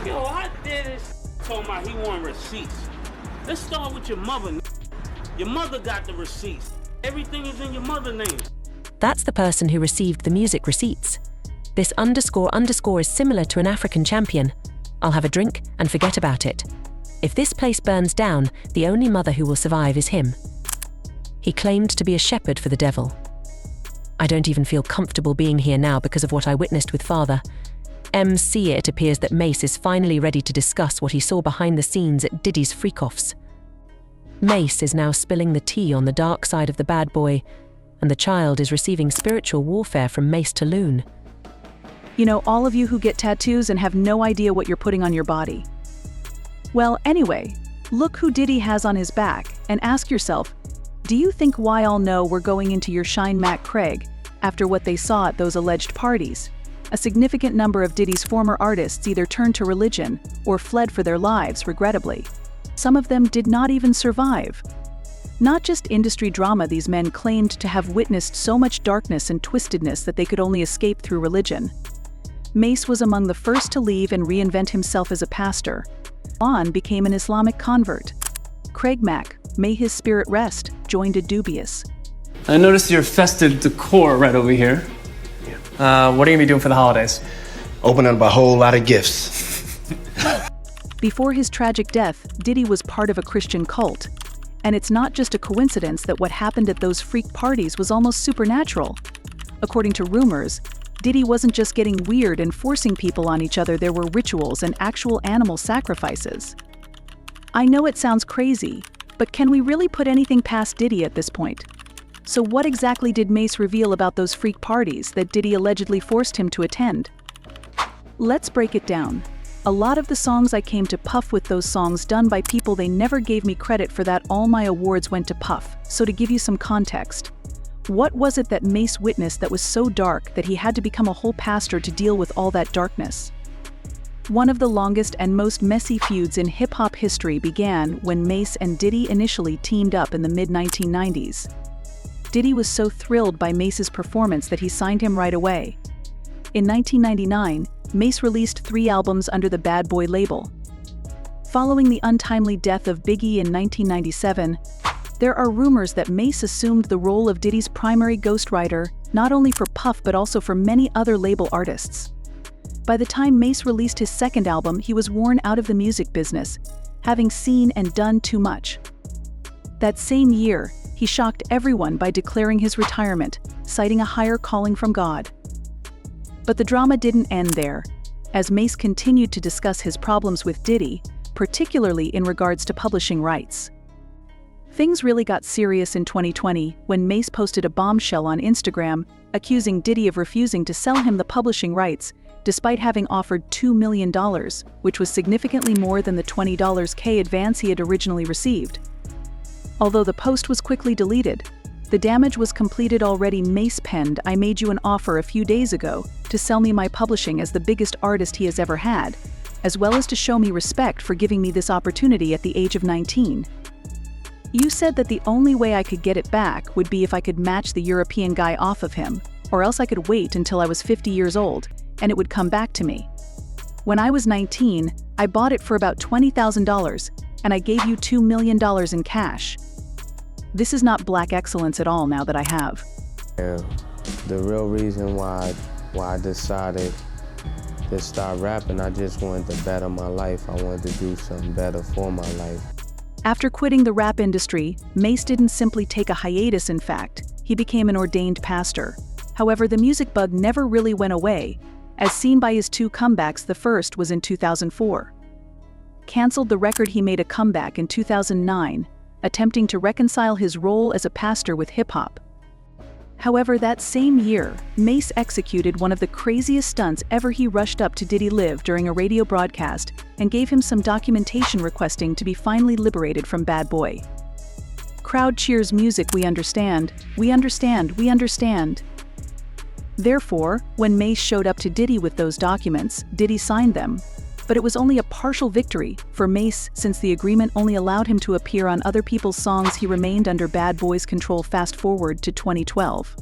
Yo, I did this. Told my he want receipts. Let's start with your mother. Your mother got the receipts. Everything is in your mother's name. That's the person who received the music receipts. This __ is similar to an African champion. I'll have a drink and forget about it. If this place burns down, the only mother who will survive is him. He claimed to be a shepherd for the devil. I don't even feel comfortable being here now because of what I witnessed with father. MC, it appears that Mase is finally ready to discuss what he saw behind the scenes at Diddy's freak-offs. Mase is now spilling the tea on the dark side of the bad boy, and the child is receiving spiritual warfare from Mase to Loon. You know, all of you who get tattoos and have no idea what you're putting on your body. Well, anyway, look who Diddy has on his back, and ask yourself, do you think why all know we're going into your Shine Mac Craig after what they saw at those alleged parties? A significant number of Diddy's former artists either turned to religion or fled for their lives, regrettably. Some of them did not even survive. Not just industry drama, these men claimed to have witnessed so much darkness and twistedness that they could only escape through religion. Mase was among the first to leave and reinvent himself as a pastor. On became an Islamic convert. Craig Mack, may his spirit rest, joined a dubious. I noticed your festive decor right over here. What are you gonna be doing for the holidays? Opening up a whole lot of gifts. Before his tragic death, Diddy was part of a Christian cult. And it's not just a coincidence that what happened at those freak parties was almost supernatural. According to rumors, Diddy wasn't just getting weird and forcing people on each other, there were rituals and actual animal sacrifices. I know it sounds crazy, but can we really put anything past Diddy at this point? So what exactly did Mase reveal about those freak parties that Diddy allegedly forced him to attend? Let's break it down. A lot of the songs I came to Puff with, those songs done by people they never gave me credit for, that all my awards went to Puff. So to give you some context, what was it that Mase witnessed that was so dark that he had to become a whole pastor to deal with all that darkness? One of the longest and most messy feuds in hip-hop history began when Mase and Diddy initially teamed up in the mid-1990s. Diddy was so thrilled by Mase's performance that he signed him right away. In 1999, Mase released 3 albums under the Bad Boy label. Following the untimely death of Biggie in 1997, there are rumors that Mase assumed the role of Diddy's primary ghostwriter, not only for Puff but also for many other label artists. By the time Mase released his second album, he was worn out of the music business, having seen and done too much. That same year, he shocked everyone by declaring his retirement, citing a higher calling from God. But the drama didn't end there, as Mase continued to discuss his problems with Diddy, particularly in regards to publishing rights. Things really got serious in 2020 when Mase posted a bombshell on Instagram, accusing Diddy of refusing to sell him the publishing rights, despite having offered $2 million, which was significantly more than the $20K advance he had originally received. Although the post was quickly deleted, the damage was completed already. Mase penned, "I made you an offer a few days ago to sell me my publishing as the biggest artist he has ever had, as well as to show me respect for giving me this opportunity at the age of 19. You said that the only way I could get it back would be if I could match the European guy off of him, or else I could wait until I was 50 years old, and it would come back to me. When I was 19, I bought it for about $20,000, and I gave you $2 million in cash. This is not black excellence at all now that I have." Yeah, the real reason why I decided to start rapping, I just wanted to better my life. I wanted to do something better for my life. After quitting the rap industry, Mase didn't simply take a hiatus. In fact, he became an ordained pastor. However, the music bug never really went away, as seen by his 2 comebacks. The first was in 2004. Cancelled the record, he made a comeback in 2009, attempting to reconcile his role as a pastor with hip-hop. However, that same year, Mase executed one of the craziest stunts ever. He rushed up to Diddy Live during a radio broadcast and gave him some documentation requesting to be finally liberated from Bad Boy. Crowd cheers music, "We understand, we understand, we understand." Therefore, when Mase showed up to Diddy with those documents, Diddy signed them. But it was only a partial victory for Mase, since the agreement only allowed him to appear on other people's songs. He remained under Bad Boy's control. Fast forward to 2012.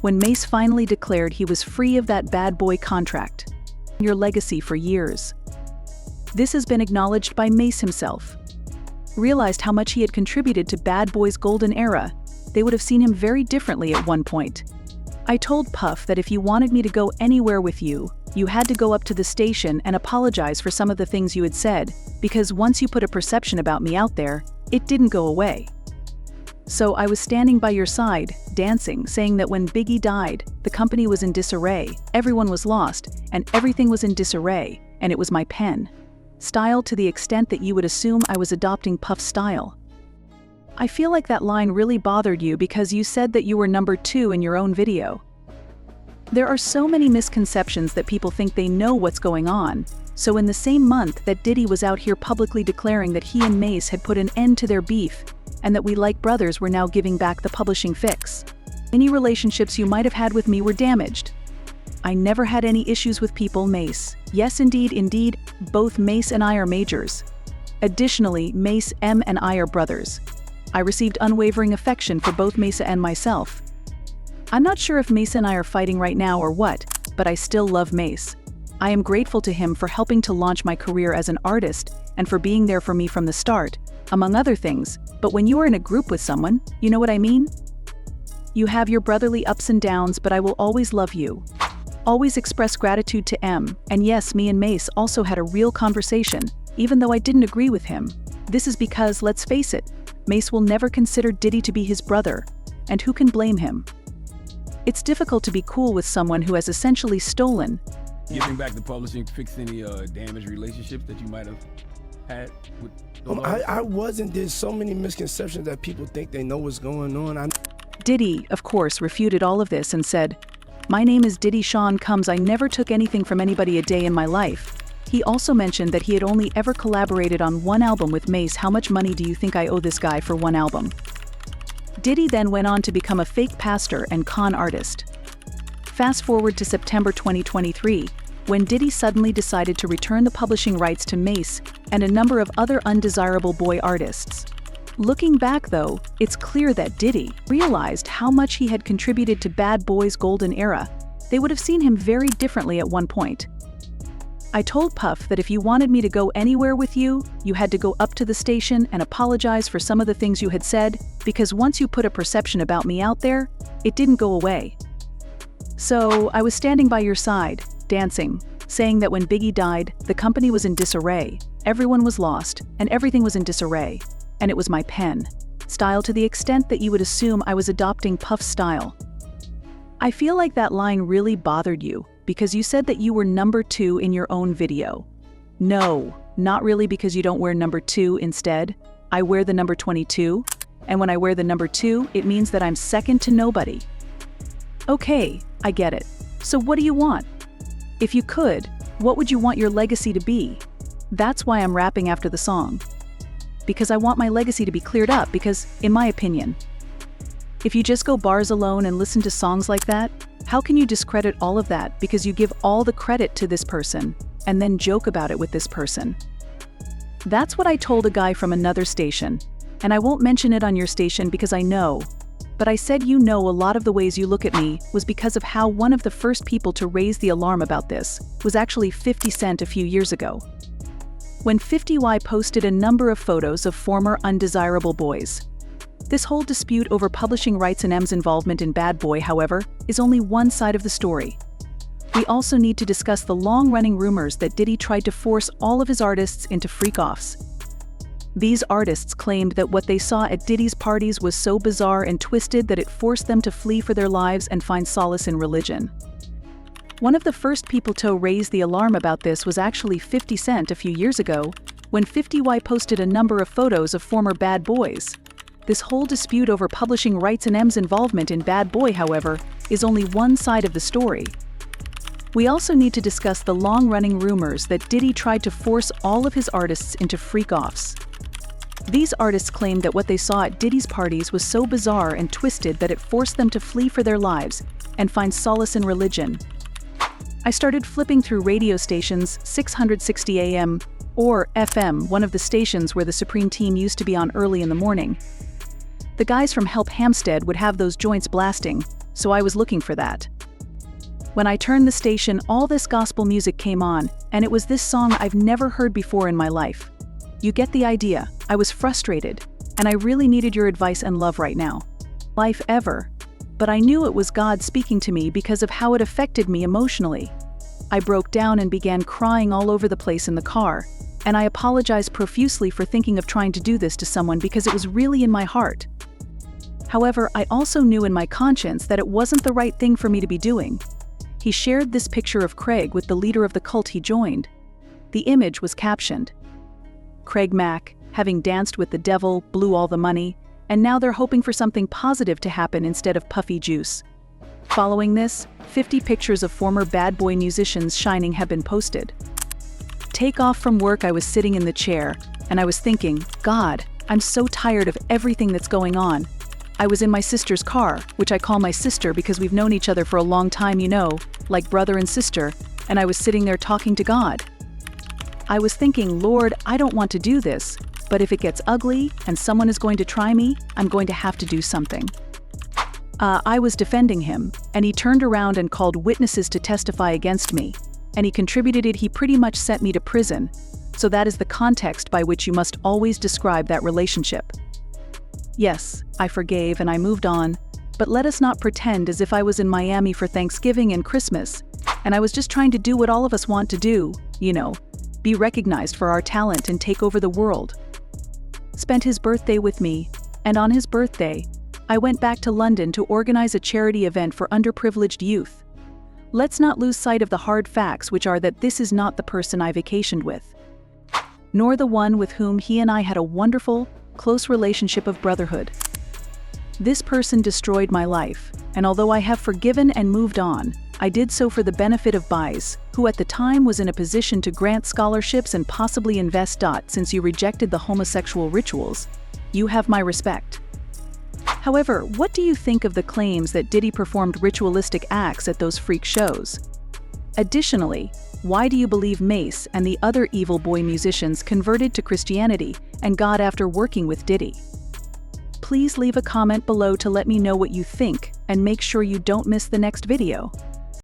When Mase finally declared he was free of that Bad Boy contract. Your legacy for years. This has been acknowledged by Mase himself. Realized how much he had contributed to Bad Boy's golden era, they would have seen him very differently at one point. I told Puff that if you wanted me to go anywhere with you, you had to go up to the station and apologize for some of the things you had said, because once you put a perception about me out there, it didn't go away. So I was standing by your side, dancing, saying that when Biggie died, the company was in disarray, everyone was lost, and everything was in disarray, and it was my pen. Style to the extent that you would assume I was adopting Puff's style. I feel like that line really bothered you because you said that you were number 2 in your own video. There are so many misconceptions that people think they know what's going on, so in the same month that Diddy was out here publicly declaring that he and Mase had put an end to their beef, and that we like brothers were now giving back the publishing fix. Any relationships you might have had with me were damaged. I never had any issues with people, Mase. Yes, indeed, both Mase and I are majors. Additionally, Mase M and I are brothers. I received unwavering affection for both Mase and myself. I'm not sure if Mase and I are fighting right now or what, but I still love Mase. I am grateful to him for helping to launch my career as an artist and for being there for me from the start, among other things, but when you are in a group with someone, you know what I mean? You have your brotherly ups and downs, but I will always love you. Always express gratitude to M, and yes, me and Mase also had a real conversation, even though I didn't agree with him. This is because, let's face it, Mase will never consider Diddy to be his brother, and who can blame him? It's difficult to be cool with someone who has essentially stolen. Giving back the publishing, fix any damaged relationships that you might have had with those I wasn't. There's so many misconceptions that people think they know what's going on. Diddy, of course, refuted all of this and said, "My name is Diddy Sean Combs. I never took anything from anybody a day in my life." He also mentioned that he had only ever collaborated on one album with Mase. How much money do you think I owe this guy for one album? Diddy then went on to become a fake pastor and con artist. Fast forward to September 2023, when Diddy suddenly decided to return the publishing rights to Mase and a number of other undesirable boy artists. Looking back though, it's clear that Diddy realized how much he had contributed to Bad Boy's golden era. They would have seen him very differently at one point. I told Puff that if you wanted me to go anywhere with you, you had to go up to the station and apologize for some of the things you had said, because once you put a perception about me out there, it didn't go away. So I was standing by your side, dancing, saying that when Biggie died, the company was in disarray, everyone was lost, and everything was in disarray, and it was my pen. Style to the extent that you would assume I was adopting Puff's style. I feel like that line really bothered you, because you said that you were number 2 in your own video. No, not really, because you don't wear number 2 instead. I wear the number 22, and when I wear the number 2, it means that I'm second to nobody. Okay, I get it. So what do you want? If you could, what would you want your legacy to be? That's why I'm rapping after the song. Because I want my legacy to be cleared up, because, in my opinion, if you just go bars alone and listen to songs like that, how can you discredit all of that because you give all the credit to this person and then joke about it with this person? That's what I told a guy from another station, and I won't mention it on your station because I know, but I said you know a lot of the ways you look at me was because of how one of the first people to raise the alarm about this was actually 50 Cent a few years ago. When 50Y posted a number of photos of former undesirable boys. This whole dispute over publishing rights and M's involvement in Bad Boy, however, is only one side of the story. We also need to discuss the long-running rumors that Diddy tried to force all of his artists into freak-offs. These artists claimed that what they saw at Diddy's parties was so bizarre and twisted that it forced them to flee for their lives and find solace in religion. One of the first people to raise the alarm about this was actually 50 Cent a few years ago, when 50Y posted a number of photos of former Bad Boys. This whole dispute over publishing rights and M's involvement in Bad Boy, however, is only one side of the story. We also need to discuss the long-running rumors that Diddy tried to force all of his artists into freak-offs. These artists claimed that what they saw at Diddy's parties was so bizarre and twisted that it forced them to flee for their lives and find solace in religion. I started flipping through radio stations, 660 AM, or FM, one of the stations where the Supreme Team used to be on early in the morning. The guys from Help Hampstead would have those joints blasting, so I was looking for that. When I turned the station, all this gospel music came on, and it was this song I've never heard before in my life. You get the idea. I was frustrated, and I really needed your advice and love right now. Life ever. But I knew it was God speaking to me because of how it affected me emotionally. I broke down and began crying all over the place in the car, and I apologized profusely for thinking of trying to do this to someone because it was really in my heart. However, I also knew in my conscience that it wasn't the right thing for me to be doing. He shared this picture of Craig with the leader of the cult he joined. The image was captioned, "Craig Mack, having danced with the devil, blew all the money, and now they're hoping for something positive to happen instead of puffy juice." Following this, 50 pictures of former bad boy musicians shining have been posted. Take off from work, I was sitting in the chair, and I was thinking, God, I'm so tired of everything that's going on. I was in my sister's car, which I call my sister because we've known each other for a long time, like brother and sister, and I was sitting there talking to God. I was thinking, Lord, I don't want to do this, but if it gets ugly and someone is going to try me, I'm going to have to do something. I was defending him, and he turned around and called witnesses to testify against me, and he contributed it. He pretty much sent me to prison, so that is the context by which you must always describe that relationship. Yes, I forgave and I moved on, but let us not pretend as if I was in Miami for Thanksgiving and Christmas, and I was just trying to do what all of us want to do, be recognized for our talent and take over the world. Spent his birthday with me, and on his birthday, I went back to London to organize a charity event for underprivileged youth. Let's not lose sight of the hard facts, which are that this is not the person I vacationed with, nor the one with whom he and I had a wonderful, close relationship of brotherhood. This person destroyed my life, and although I have forgiven and moved on, I did so for the benefit of Bize, who at the time was in a position to grant scholarships and possibly invest. Since you rejected the homosexual rituals, you have my respect. However, what do you think of the claims that Diddy performed ritualistic acts at those freak shows? Additionally, why do you believe Mase and the other evil boy musicians converted to Christianity and God after working with Diddy? Please leave a comment below to let me know what you think, and make sure you don't miss the next video.